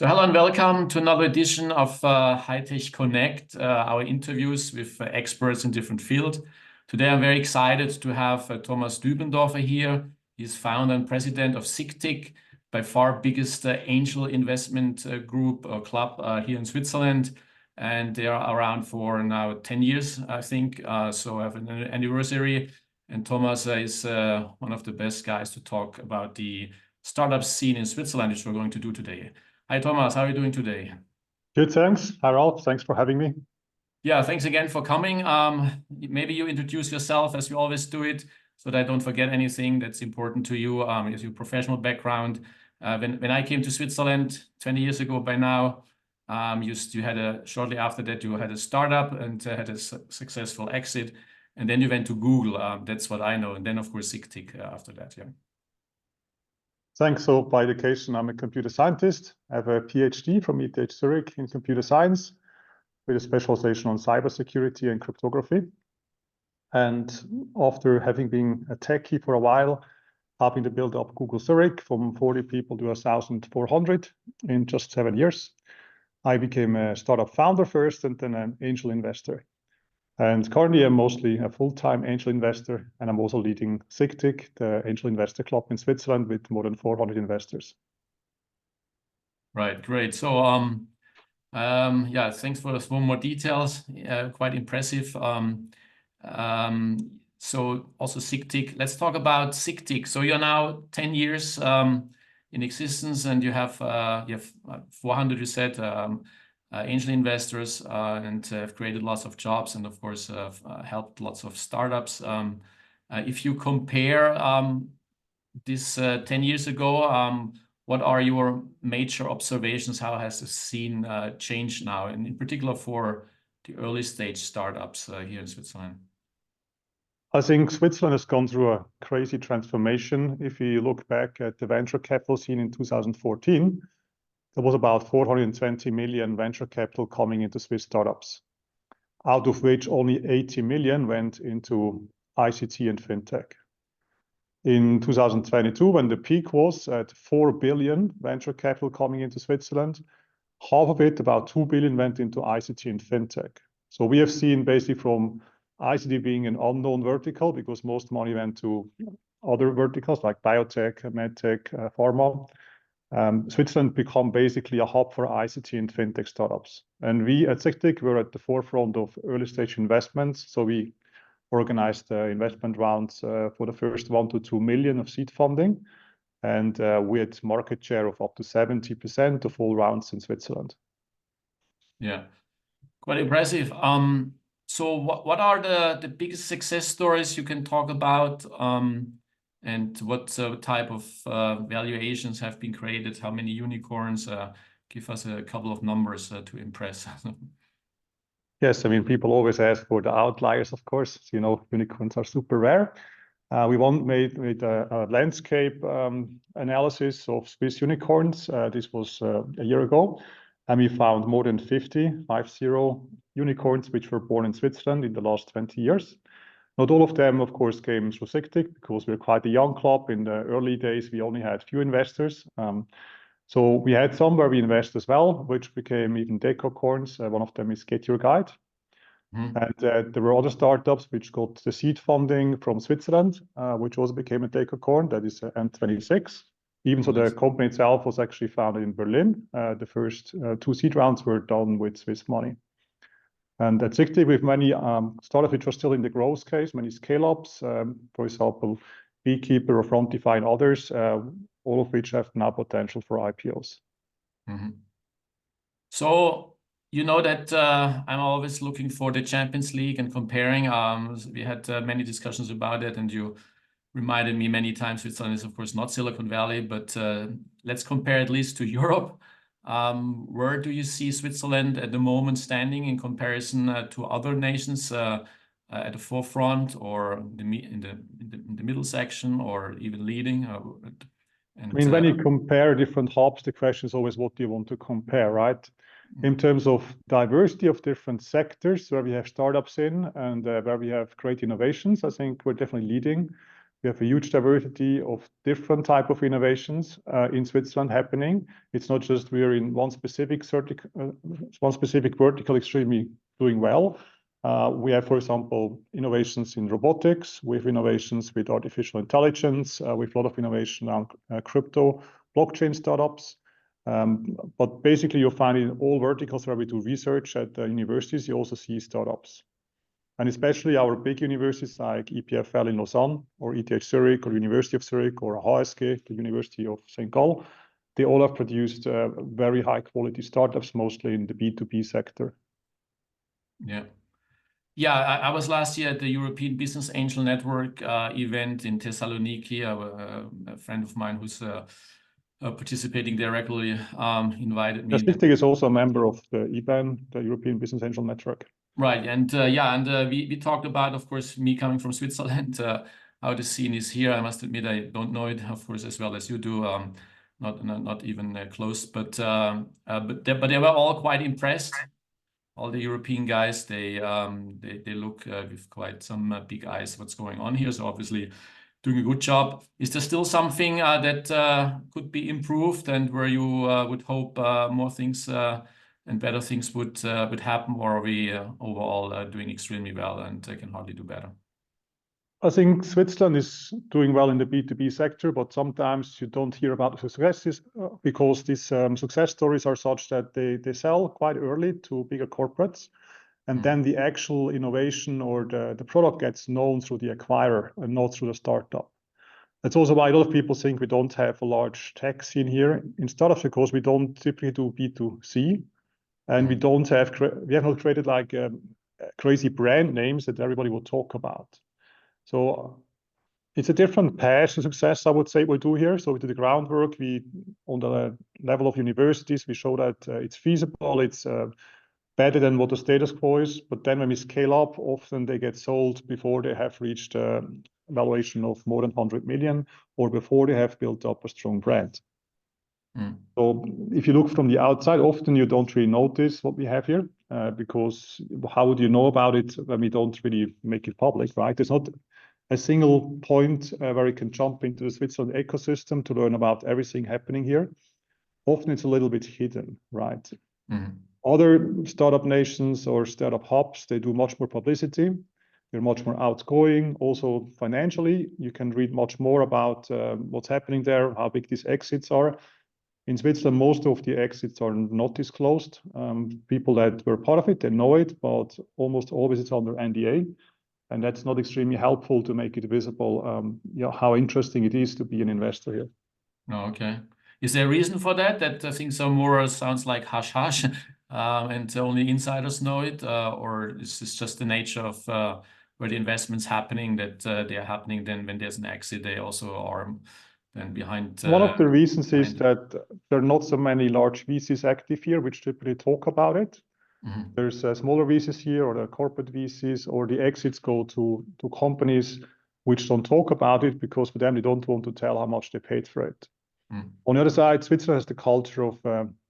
So hello and welcome to another edition of High Tech Connect, our interviews with experts in different fields. Today I'm very excited to have Thomas Dübendorfer here. He's founder and president of SICTIC, by far biggest angel investment group or club here in Switzerland. And they are around for now 10 years, I think. So I have an anniversary. And Thomas is one of the best guys to talk about the startup scene in Switzerland, which we're going to do today. Hi, Thomas. How are you doing today? Good, thanks. Hi, Ralph. Thanks for having me. Yeah, thanks again for coming. Maybe you introduce yourself as we always do it, so that I don't forget anything that's important to you, as your professional background. When I came to Switzerland 20 years ago by now, you had shortly after that, you had a startup and had a successful exit. And then you went to Google. That's what I know. And then, of course, SICTIC after that, yeah. Thanks. So by education, I'm a computer scientist. I have a PhD from ETH Zurich in computer science with a specialization on cybersecurity and cryptography. And after having been a techie for a while, helping to build up Google Zurich from 40 people to 1,400 in just 7 years, I became a startup founder first and then an angel investor. And currently, I'm mostly a full-time angel investor, and I'm also leading SICTIC, the angel investor club in Switzerland, with more than 400 investors. Right, great. So, yeah, thanks for those more details. Quite impressive. So also SICTIC. Let's talk about SICTIC. So you're now 10 years in existence, and you have 400, you said, angel investors, and have created lots of jobs, and of course helped lots of startups. If you compare this 10 years ago, what are your major observations? How has the scene changed now, and in particular for the early stage startups here in Switzerland? I think Switzerland has gone through a crazy transformation. If you look back at the venture capital scene in 2014, there was about 420 million venture capital coming into Swiss startups, out of which only 80 million went into ICT and fintech. In 2022, when the peak was at 4 billion venture capital coming into Switzerland, half of it, about 2 billion, went into ICT and fintech. So we have seen basically from ICT being an unknown vertical because most money went to other verticals like biotech, medtech, pharma. Switzerland become basically a hub for ICT and fintech startups. And we at SICTIC were at the forefront of early stage investments. So we organized investment rounds for the first 1 to 2 million of seed funding. And we had market share of up to 70% of all rounds in Switzerland. Yeah, quite impressive. So what are the biggest success stories you can talk about? And what type of valuations have been created? How many unicorns? Give us a couple of numbers to impress. Yes, I mean, people always ask for the outliers, of course. You know, unicorns are super rare. We made a landscape analysis of Swiss unicorns. This was a year ago. And we found more than 50 unicorns which were born in Switzerland in the last 20 years. Not all of them, of course, came through SICTIC because we're quite a young club. In the early days, we only had few investors. So we had some where we invest as well, which became even decacorns. One of them is Get Your Guide. And there were other startups which got the seed funding from Switzerland, which also became a decacorn. That is N26. Even so, the company itself was actually founded in Berlin. The first 2 seed rounds were done with Swiss money. And at SICTIC, with many startups which are still in the growth case, many scale-ups, for example, Beekeeper or Frontify and others, all of which have now potential for IPOs. So you know that I'm always looking for the Champions League and comparing. We had many discussions about it, and you reminded me many times Switzerland is, of course, not Silicon Valley, but let's compare at least to Europe. Where do you see Switzerland at the moment standing in comparison to other nations at the forefront, or in the middle section, or even leading? I mean, when you compare different hubs, the question is always, what do you want to compare, right? In terms of diversity of different sectors where we have startups in and where we have great innovations, I think we're definitely leading. We have a huge diversity of different type of innovations in Switzerland happening. It's not just we're in one specific vertical extremely doing well. We have, for example, innovations in robotics. We have innovations with artificial intelligence. We have a lot of innovation around crypto, blockchain startups. But basically, you'll find in all verticals where we do research at the universities, you also see startups. And especially our big universities like EPFL in Lausanne, or ETH Zurich, or University of Zurich, or HSG, the University of St. Gallen, they all have produced very high quality startups, mostly in the B2B sector. Yeah. Yeah, I was last year at the European Business Angel Network event in Thessaloniki. A friend of mine who's participating there regularly invited me. SICTIC is also a member of the EBAN, the European Business Angel Network. Right, and yeah, and we talked about, of course, me coming from Switzerland, how the scene is here. I must admit, I don't know it, of course, as well as you do. Not even close, but they were all quite impressed. All the European guys, they look with quite some big eyes what's going on here. So obviously doing a good job. Is there still something that could be improved, and where you would hope more things and better things would happen, or are we overall doing extremely well and can hardly do better? I think Switzerland is doing well in the B2B sector, but sometimes you don't hear about the successes because these success stories are such that they sell quite early to bigger corporates. And then the actual innovation or the product gets known through the acquirer and not through the startup. That's also why a lot of people think we don't have a large tech scene here in startups, because we don't typically do B2C. And we have not created like crazy brand names that everybody will talk about. So it's a different path to success, I would say, we do here. So we do the groundwork. On the level of universities, we show that it's feasible, it's better than what the status quo is. But then when we scale up, often they get sold before they have reached a valuation of more than 100 million, or before they have built up a strong brand. So if you look from the outside, often you don't really notice what we have here, because how would you know about it when we don't really make it public, right? There's not a single point where you can jump into the Switzerland ecosystem to learn about everything happening here. Often it's a little bit hidden, right? Other startup nations or startup hubs, they do much more publicity. They're much more outgoing. Also financially, you can read much more about what's happening there, how big these exits are. In Switzerland, most of the exits are not disclosed. People that were part of it, they know it, but almost always it's under NDA. And that's not extremely helpful to make it visible, how interesting it is to be an investor here. Oh, okay. Is there a reason for that? That things are more sounds like hush hush, and only insiders know it, or is this just the nature of where the investment's happening, that they are happening then when there's an exit, they also are then behind. One of the reasons is that there are not so many large VCs active here, which typically talk about it. There's smaller VCs here, or the corporate VCs, or the exits go to companies which don't talk about it, because for them, they don't want to tell how much they paid for it. On the other side, Switzerland has the culture of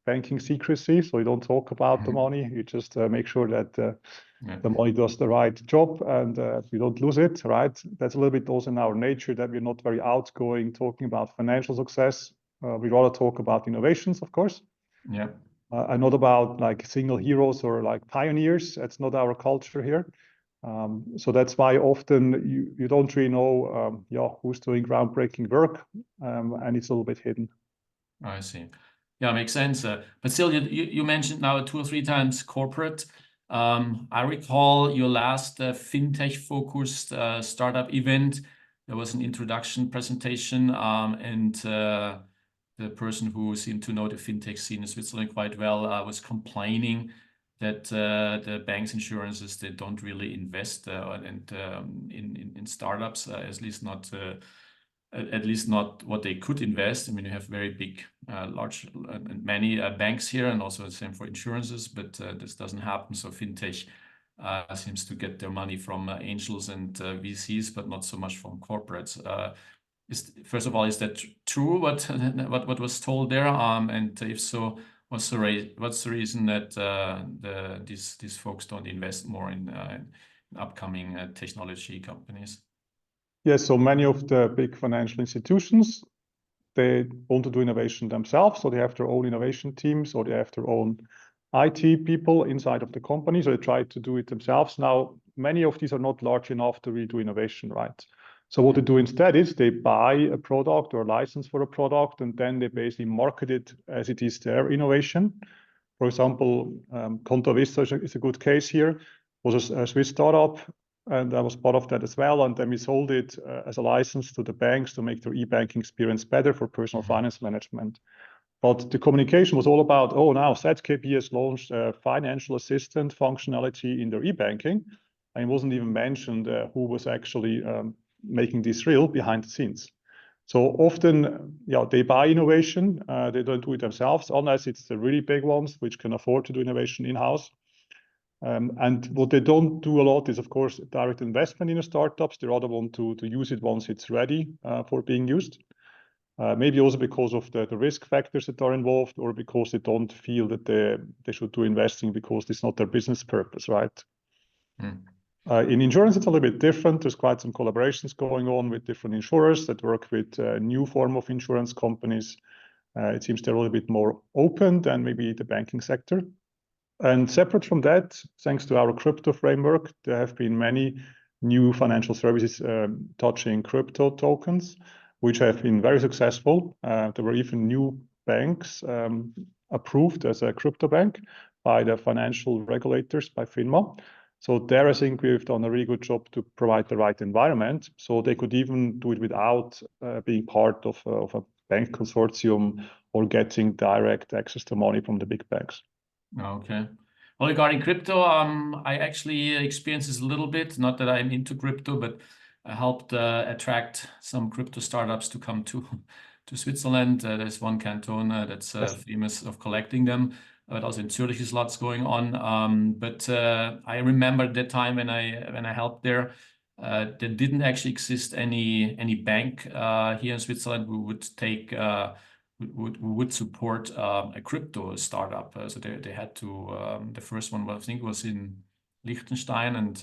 banking secrecy, so you don't talk about the money. You just make sure that the money does the right job, and you don't lose it, right? That's a little bit also in our nature, that we're not very outgoing talking about financial success. We rather talk about innovations, of course. Yeah. And not about like single heroes or like pioneers. That's not our culture here. So that's why often you don't really know who's doing groundbreaking work, and it's a little bit hidden. I see. Yeah, makes sense. But still, you mentioned now 2 or 3 times corporate. I recall your last fintech-focused startup event. There was an introduction presentation, and the person who seemed to know the fintech scene in Switzerland quite well was complaining that the banks, insurances, they don't really invest in startups, at least not what they could invest. I mean, you have very big, large, and many banks here, and also the same for insurances, but this doesn't happen. So fintech seems to get their money from angels and VCs, but not so much from corporates. First of all, is that true? What was told there? And if so, what's the reason that these folks don't invest more in upcoming technology companies? Yes, so many of the big financial institutions, they want to do innovation themselves, so they have their own innovation teams, or they have their own IT people inside of the company, so they try to do it themselves. Now, many of these are not large enough to really do innovation, right? So what they do instead is they buy a product or a license for a product, and then they basically market it as it is their innovation. For example, Conto Vista is a good case here. Was a Swiss startup, and I was part of that as well. And then we sold it as a license to the banks to make their e-banking experience better for personal finance management. But the communication was all about, oh, now SICTIC has launched a financial assistant functionality in their e-banking. And it wasn't even mentioned who was actually making this real behind the scenes. So often, yeah, they buy innovation. They don't do it themselves, unless it's the really big ones, which can afford to do innovation in-house. And what they don't do a lot is, of course, direct investment in the startups. They rather want to use it once it's ready for being used. Maybe also because of the risk factors that are involved, or because they don't feel that they should do investing because it's not their business purpose, right? Mm. In insurance, it's a little bit different. There's quite some collaborations going on with different insurers that work with a new form of insurance companies. It seems they're a little bit more open than maybe the banking sector. And separate from that, thanks to our crypto framework, there have been many new financial services touching crypto tokens, which have been very successful. There were even new banks approved as a crypto bank by the financial regulators, by FINMA. So there, I think we've done a really good job to provide the right environment. So they could even do it without being part of a bank consortium or getting direct access to money from the big banks. Okay. Well, regarding crypto, I actually experienced this a little bit. Not that I'm into crypto, but I helped attract some crypto startups to come to Switzerland. There's one canton that's famous of collecting them, but also in Zurich is lots going on. But I remember that time when I helped there, there didn't actually exist any bank here in Switzerland who would take. Would support a crypto startup. So they had to, the first one, I think, was in Liechtenstein, and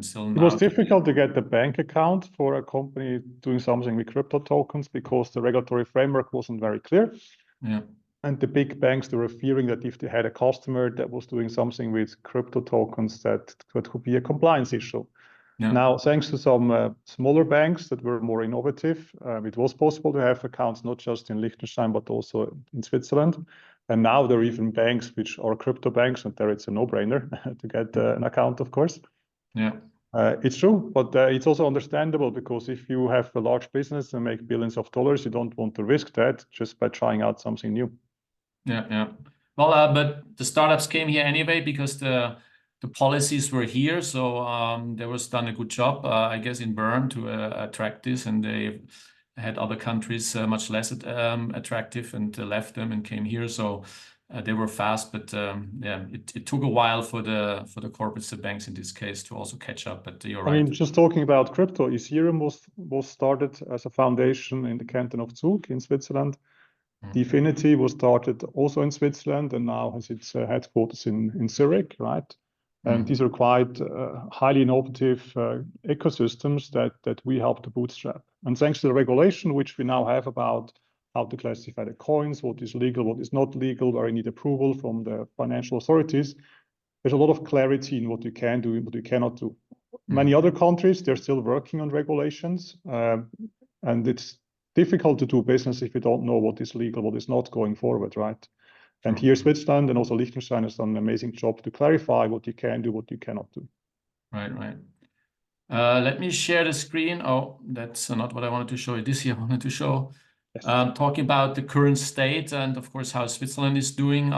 still now. It was difficult to get the bank account for a company doing something with crypto tokens because the regulatory framework wasn't very clear. Yeah. And the big banks, they were fearing that if they had a customer that was doing something with crypto tokens, that could be a compliance issue. Yeah. Now, thanks to some smaller banks that were more innovative, it was possible to have accounts not just in Liechtenstein, but also in Switzerland. And now there are even banks which are crypto banks, and there it's a no-brainer to get an account, of course. Yeah. It's true, but it's also understandable, because if you have a large business and make billions of dollars, you don't want to risk that just by trying out something new. Yeah, yeah. Well, but the startups came here anyway because the policies were here, so there was done a good job, I guess, in Bern to attract this, and they had other countries much less attractive, and left them and came here. So they were fast, but yeah, it took a while for the corporates, the banks in this case, to also catch up. But you're right. I mean, just talking about crypto, Ethereum was started as a foundation in the canton of Zug in Switzerland. Dfinity was started also in Switzerland and now has its headquarters in Zurich, right? And these are quite highly innovative ecosystems that we help to bootstrap. And thanks to the regulation, which we now have about how to classify the coins, what is legal, what is not legal, where you need approval from the financial authorities, there's a lot of clarity in what you can do and what you cannot do. Many other countries, they're still working on regulations, and it's difficult to do business if you don't know what is legal, what is not going forward, right? And here, Switzerland and also Liechtenstein has done an amazing job to clarify what you can do, what you cannot do. Right, right. Let me share the screen. Oh, that's not what I wanted to show you. This here I wanted to show. Yes. Talking about the current state and, of course, how Switzerland is doing.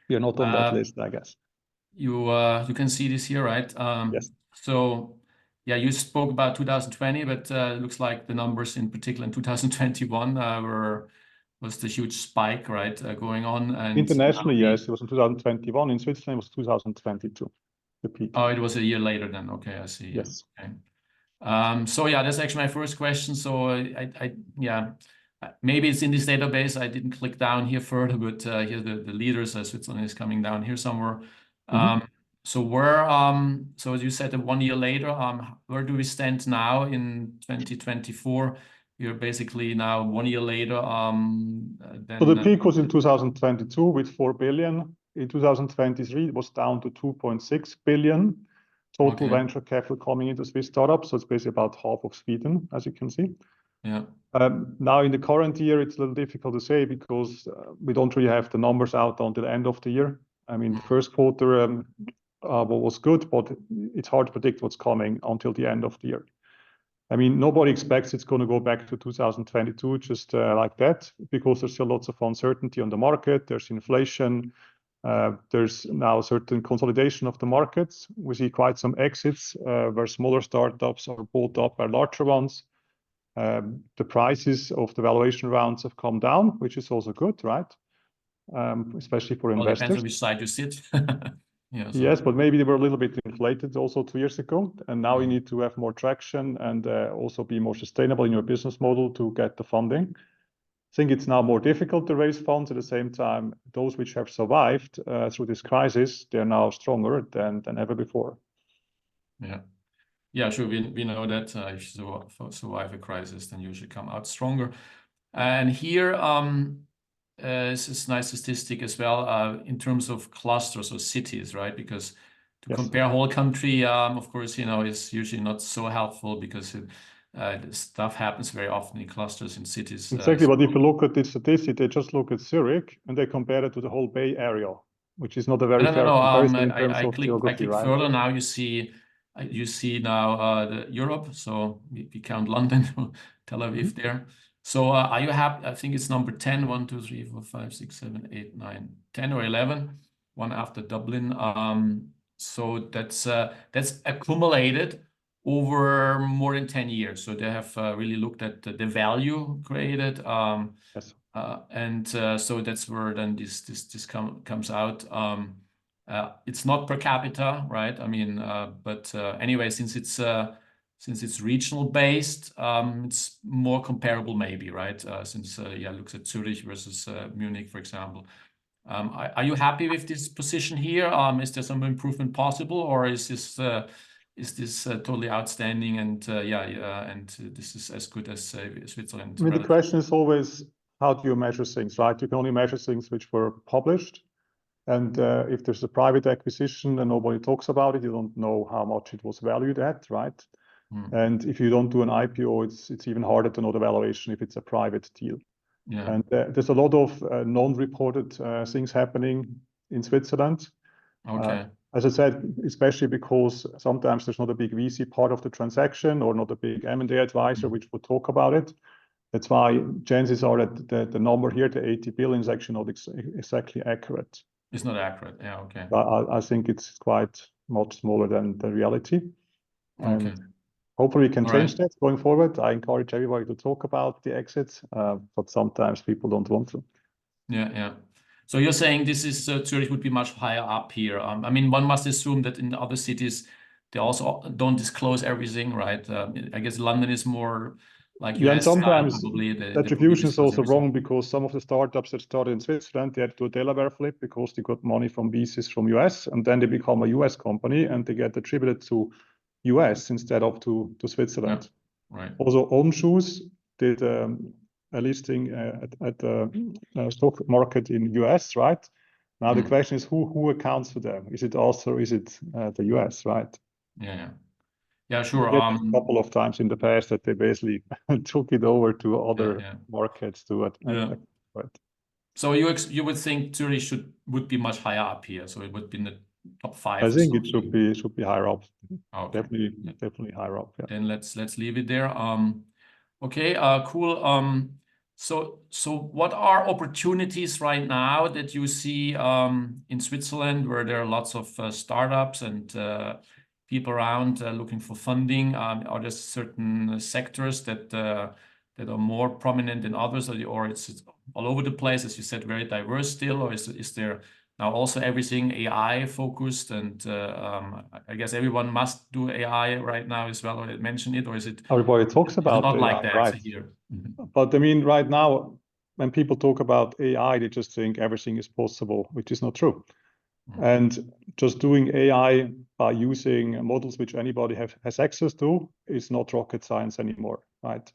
You're not on that list, I guess. You can see this here, right? Yes. So, yeah, you spoke about 2020, but it looks like the numbers, in particular in 2021, was the huge spike, right, going on. And internationally, yes, it was in 2021. In Switzerland, it was 2022, the peak. Oh, it was a year later then. Okay, I see. Yes. Okay. So yeah, that's actually my first question. So yeah, maybe it's in this database. I didn't click down here further, but here the leaders, Switzerland is coming down here somewhere. So where, so as you said, 1 year later, where do we stand now in 2024? You're basically now 1 year later. So the peak was in 2022 with 4 billion. In 2023, it was down to 2.6 billion total venture capital coming into Swiss startups. So it's basically about half of Sweden, as you can see. Yeah. Now in the current year, it's a little difficult to say because we don't really have the numbers out until the end of the year. I mean, the first quarter was good, but it's hard to predict what's coming until the end of the year. I mean, nobody expects it's going to go back to 2022 just like that, because there's still lots of uncertainty on the market. There's inflation. There's now certain consolidation of the markets. We see quite some exits where smaller startups are bought up by larger ones. The prices of the valuation rounds have come down, which is also good, right? Especially for investors. Depends on which side you sit. Yeah, so. Yes, but maybe they were a little bit inflated also 2 years ago. And now you need to have more traction and also be more sustainable in your business model to get the funding. I think it's now more difficult to raise funds. At the same time, those which have survived through this crisis, they're now stronger than ever before. Yeah. Yeah, sure. We know that if you survive a crisis, then you should come out stronger. And here, this is a nice statistic as well in terms of clusters or cities, right? Because to compare whole country, of course, you know, is usually not so helpful because stuff happens very often in clusters in cities. Exactly, but if you look at this statistic, they just look at Zurich and they compare it to the whole Bay Area, which is not a very fair comparison in terms of geography, I click right? further. Now you see now Europe. So we count London, Tel Aviv there. So are you happy? I think it's number 10, 1, 2, 3, 4, 5, 6, 7, 8, 9, 10 or 11, one after Dublin. So that's accumulated over more than 10 years. So they have really looked at the value created. So that's where then this comes out. It's not per capita, right? I mean, but anyway, since it's regional based, it's more comparable maybe, right? Since looks at Zurich versus Munich, for example. Are you happy with this position here? Is there some improvement possible, or is this totally outstanding and this is as good as Switzerland? I mean, the question is always, how do you measure things, right? You can only measure things which were published. And if there's a private acquisition and nobody talks about it, you don't know how much it was valued at, right? And if you don't do an IPO, it's even harder to know the valuation if it's a private deal. Yeah. And there's a lot of non-reported things happening in Switzerland. Okay. As I said, especially because sometimes there's not a big VC part of the transaction or not a big M&A advisor which would talk about it. That's why chances are that the number here, the 80 billion, is actually not exactly accurate. It's not accurate. Yeah, okay. I think it's quite much smaller than the reality. Okay. Hopefully we can change that going forward. I encourage everybody to talk about the exits, but sometimes people don't want to. Yeah, yeah. So you're saying this is Zurich would be much higher up here. I mean, one must assume that in other cities, they also don't disclose everything, right? I guess London is more like US. And sometimes the attribution is also wrong because some of the startups that started in Switzerland, they had to do a Delaware flip because they got money from VCs from US, and then they become a US company and they get attributed to US instead of to Switzerland. Yeah, right. Also, On Shoes did a listing at the stock market in US, right? Now the question is who accounts for them? Is it us or is it the US, right? Yeah, yeah. Yeah, sure. A couple of times in the past that they basically took it over to other markets to it. Yeah. So you would think Zurich would be much higher up here, so it would be in the top 5. I think it should be higher up. Okay. Definitely higher up. Yeah. Then let's leave it there. Okay. Cool. So what are opportunities right now that you see in Switzerland, where there are lots of startups and people around looking for funding? Are there certain sectors that are more prominent than others, or it's all over the place, as you said, very diverse still, or is there now also everything AI focused? And I guess everyone must do AI right now as well, or mention it, or is it? Everybody talks about not AI, like that right? Here. But I mean, right now, when people talk about AI, they just think everything is possible, which is not true. And just doing AI by using models which anybody has access to is not rocket science anymore, right?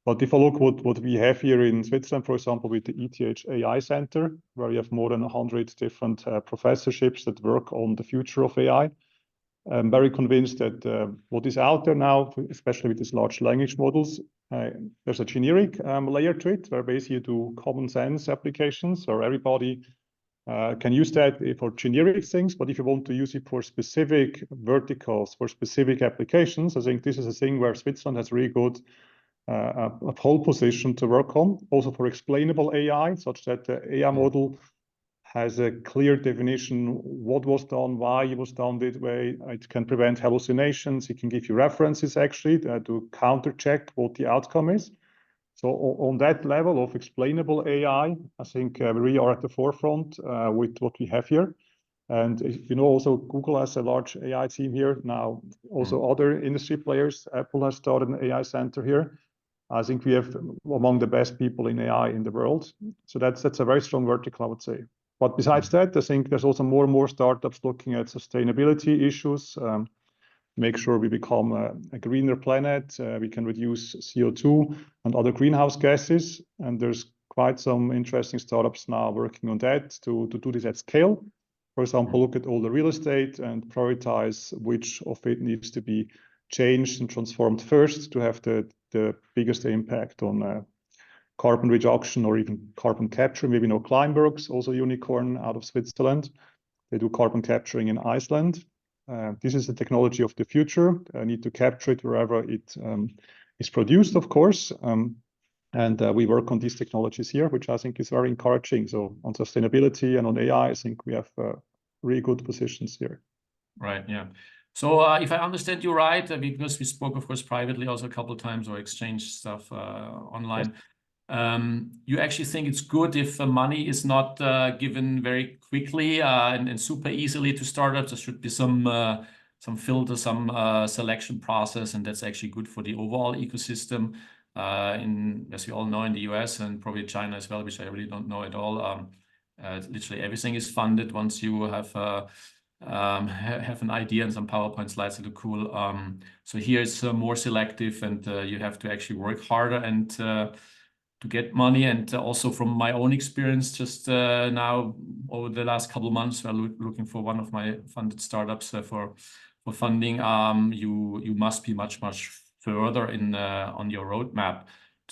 But if I look what we have here in Switzerland, for example, with the ETH AI Center, where you have more than 100 different professorships that work on the future of AI, I'm very convinced that what is out there now, especially with these large language models, there's a generic layer to it, where basically you do common sense applications, or everybody can use that for generic things. But if you want to use it for specific verticals, for specific applications, I think this is a thing where Switzerland has really good a pole position to work on, also for explainable AI, such that the AI model has a clear definition what was done, why it was done this way. It can prevent hallucinations. It can give you references actually to counter check what the outcome is. So on that level of explainable AI, I think we really are at the forefront with what we have here. And you know, also Google has a large AI team here now. Also other industry players. Apple has started an AI center here. I think we have among the best people in AI in the world. So that's a very strong vertical, I would say. But besides that, I think there's also more and more startups looking at sustainability issues, make sure we become a greener planet. We can reduce CO2 and other greenhouse gases. And there's quite some interesting startups now working on that to do this at scale. For example, look at all the real estate and prioritize which of it needs to be changed and transformed first to have the biggest impact on carbon reduction or even carbon capture. Maybe no Kleinberg's, also unicorn out of Switzerland. They do carbon capturing in Iceland. This is the technology of the future. I need to capture it wherever it is produced, of course. And we work on these technologies here, which I think is very encouraging. So on sustainability and on AI, I think we have really good positions here. Right, yeah. So if I understand you right, because we spoke, of course, privately also a couple of times or exchanged stuff online, you actually think it's good if money is not given very quickly and super easily to startups. There should be some filter, some selection process, and that's actually good for the overall ecosystem. As we all know, in the US and probably China as well, which I really don't know at all. Literally everything is funded once you have an idea and some PowerPoint slides that look cool. So here it's more selective, and you have to actually work harder and to get money. And also from my own experience, just now over the last couple of months, while looking for one of my funded startups for funding, you must be much further in on your roadmap.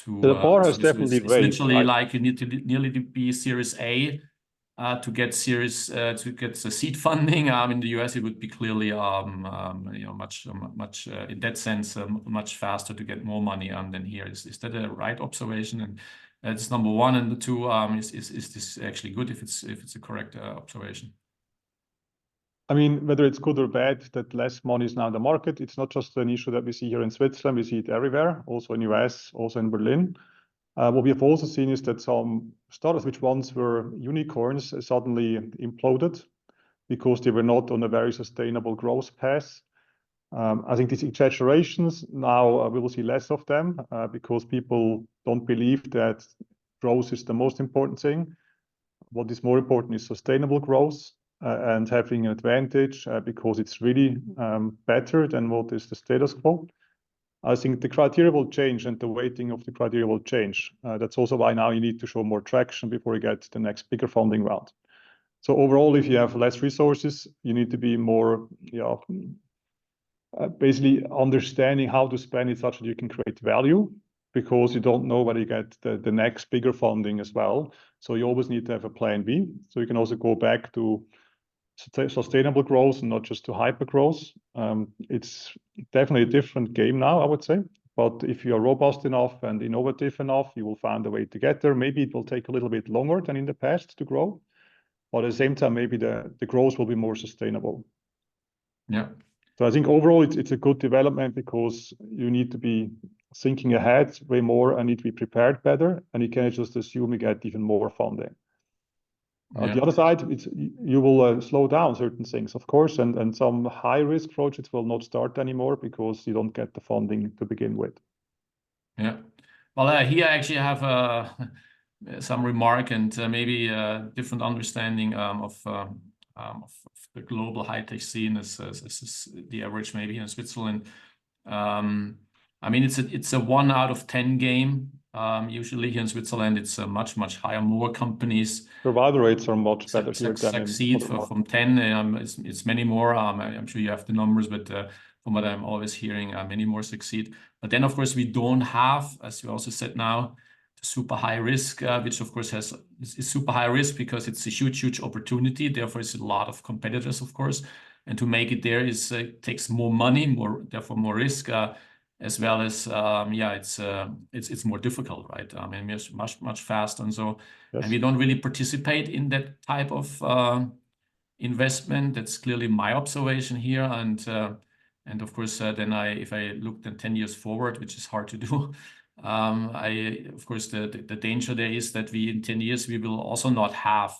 The bar has definitely raised. Literally, like you need to nearly be Series A to get the seed funding. In the US, it would be clearly much in that sense much faster to get more money than here. Is that a right observation? And that's number one. And the two, is this actually good if it's a correct observation? I mean, whether it's good or bad that less money is now in the market, it's not just an issue that we see here in Switzerland. We see it everywhere, also in US, also in Berlin. What we have also seen is that some startups which once were unicorns suddenly imploded because they were not on a very sustainable growth path. I think these exaggerations now we will see less of them because people don't believe that growth is the most important thing. What is more important is sustainable growth and having an advantage because it's really better than what is the status quo. I think the criteria will change and the weighting of the criteria will change. That's also why now you need to show more traction before you get the next bigger funding round. So overall, if you have less resources, you need to be more, basically understanding how to spend it such that you can create value, because you don't know whether you get the next bigger funding as well. So you always need to have a plan B. So you can also go back to sustainable growth and not just to hyper growth. It's definitely a different game now, I would say. But if you are robust enough and innovative enough, you will find a way to get there. Maybe it will take a little bit longer than in the past to grow, but at the same time, maybe the growth will be more sustainable. Yeah. So I think overall, it's a good development because you need to be thinking ahead way more and need to be prepared better. And you can't just assume you get even more funding. On the other side, you will slow down certain things, of course, and some high-risk projects will not start anymore because you don't get the funding to begin with. Yeah. Well, here I actually have some remark and maybe a different understanding of of the global high-tech scene as the average maybe in Switzerland. I mean, it's a 1 out of 10 game. Usually here in Switzerland, it's a much higher. More companies. Survival rates are much better here than succeed from 10. It's many more. I'm sure you have the numbers, but from what I'm always hearing, many more succeed. But then, of course, we don't have, as you also said now, the super high risk, which of course is super high risk because it's a huge opportunity. Therefore, it's a lot of competitors, of course, and to make it there takes more money, therefore more risk. As well as it's more difficult, right? I mean, it's much faster, and so yes. And we don't really participate in that type of investment. That's clearly my observation here, and of course then if I look then 10 years forward, which is hard to do, of course the danger there is that in 10 years we will also not have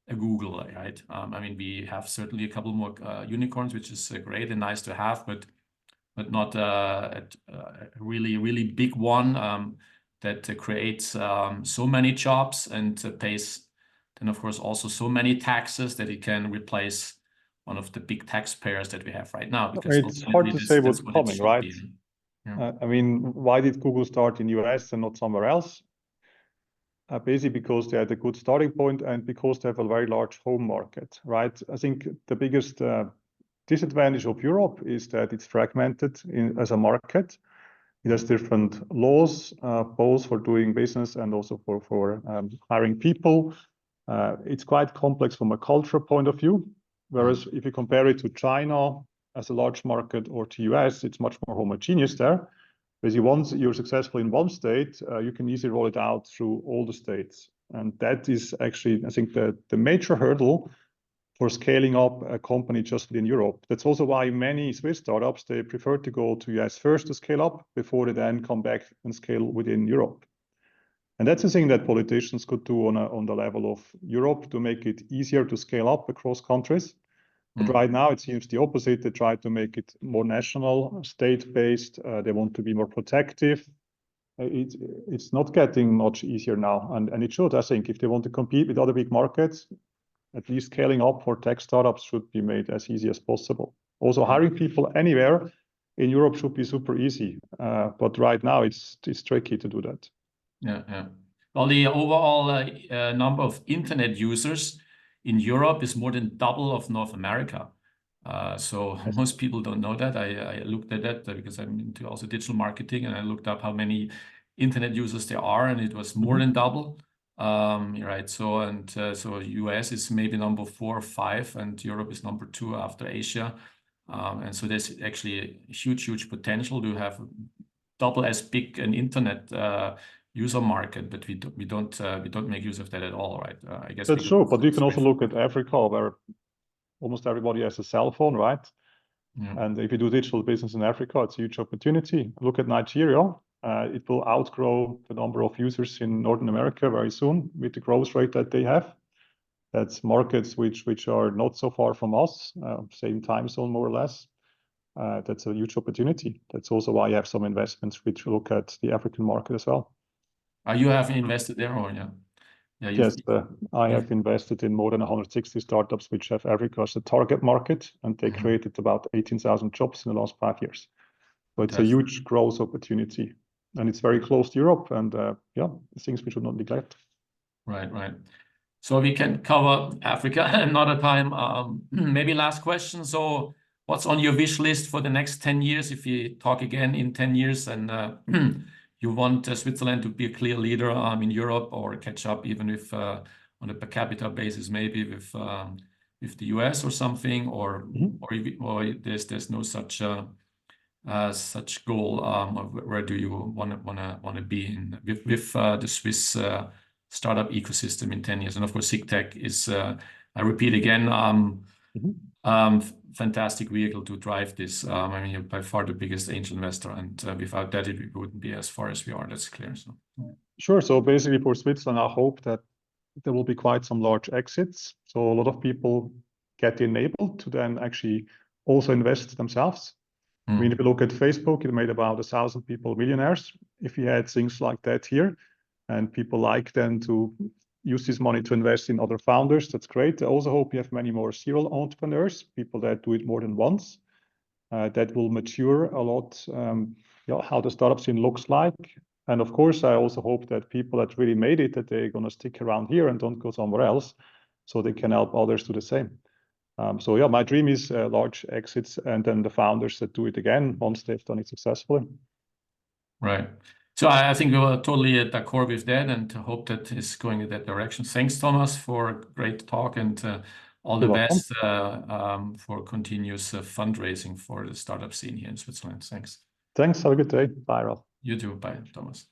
a Google, right? I mean, we have certainly a couple more unicorns, which is great and nice to have, but not a really big one that creates so many jobs and pays then of course also so many taxes that it can replace one of the big taxpayers that we have right now. Because it's hard to say what's coming, right? Yeah. I mean, why did Google start in US and not somewhere else? Basically because they had a good starting point and because they have a very large home market, right? I think the biggest disadvantage of Europe is that it's fragmented as a market. It has different laws, both for doing business and also for hiring people. It's quite complex from a cultural point of view. Whereas if you compare it to China as a large market or to US, it's much more homogeneous there. Because once you're successful in one state, you can easily roll it out through all the states. And that is actually, I think, the major hurdle for scaling up a company just within Europe. That's also why many Swiss startups, they prefer to go to US first to scale up before they then come back and scale within Europe. And that's the thing that politicians could do on the level of Europe to make it easier to scale up across countries. But right now it seems the opposite. They try to make it more national, state-based. They want to be more protective. It's not getting much easier now. And it should, I think, if they want to compete with other big markets, at least scaling up for tech startups should be made as easy as possible. Also, hiring people anywhere in Europe should be super easy. But right now, it's tricky to do that. Yeah. Well, the overall number of internet users in Europe is more than double of North America. So Yes. Most people don't know that. I looked at that because I'm into also digital marketing, and I looked up how many internet users there are, and it was more than double. Right. So US is maybe number 4 or 5, and Europe is number 2 after Asia. And so there's actually a huge potential to have double as big an internet user market, but we don't make use of that at all, right? I guess that's true. But you can also look at Africa, where almost everybody has a cell phone, right? Yeah. And if you do digital business in Africa, it's a huge opportunity. Look at Nigeria. It will outgrow the number of users in Northern America very soon with the growth rate that they have. That's markets which are not so far from us, same time zone more or less. That's a huge opportunity. That's also why you have some investments which look at the African market as well. You have invested there, or yeah? Yes, I have invested in more than 160 startups which have Africa as a target market, and they created about 18,000 jobs in the last 5 years. So it's a huge growth opportunity, and it's very close to Europe, and things we should not neglect. Right. So we can cover Africa another time. Maybe last question. So what's on your wish list for the next 10 years? If you talk again in 10 years and you want Switzerland to be a clear leader in Europe, or catch up even with on a per capita basis, maybe with the US or something, or there's no such goal. Where do you want to be with the Swiss startup ecosystem in 10 years? And of course, SICTIC is, I repeat again, fantastic vehicle to drive this. I mean, you're by far the biggest angel investor, and without that, it wouldn't be as far as we are. That's clear. So. Sure. So basically, for Switzerland, I hope that there will be quite some large exits. So a lot of people get enabled to then actually also invest themselves. I mean, if you look at Facebook, it made about 1,000 people millionaires. If you had things like that here, and people like then to use this money to invest in other founders. That's great. I also hope you have many more serial entrepreneurs, people that do it more than once. That will mature a lot, how the startup scene looks like. And of course, I also hope that people that really made it, that they're going to stick around here and don't go somewhere else, so they can help others do the same. So yeah, my dream is large exits and then the founders that do it again once they've done it successfully. Right. So I think we were totally at accord with that and hope that it's going in that direction. Thanks, Thomas, for a great talk and all the best for continuous fundraising for the startup scene here in Switzerland. Thanks. Thanks. Have a good day. Bye, Ralph. You too. Bye, Thomas.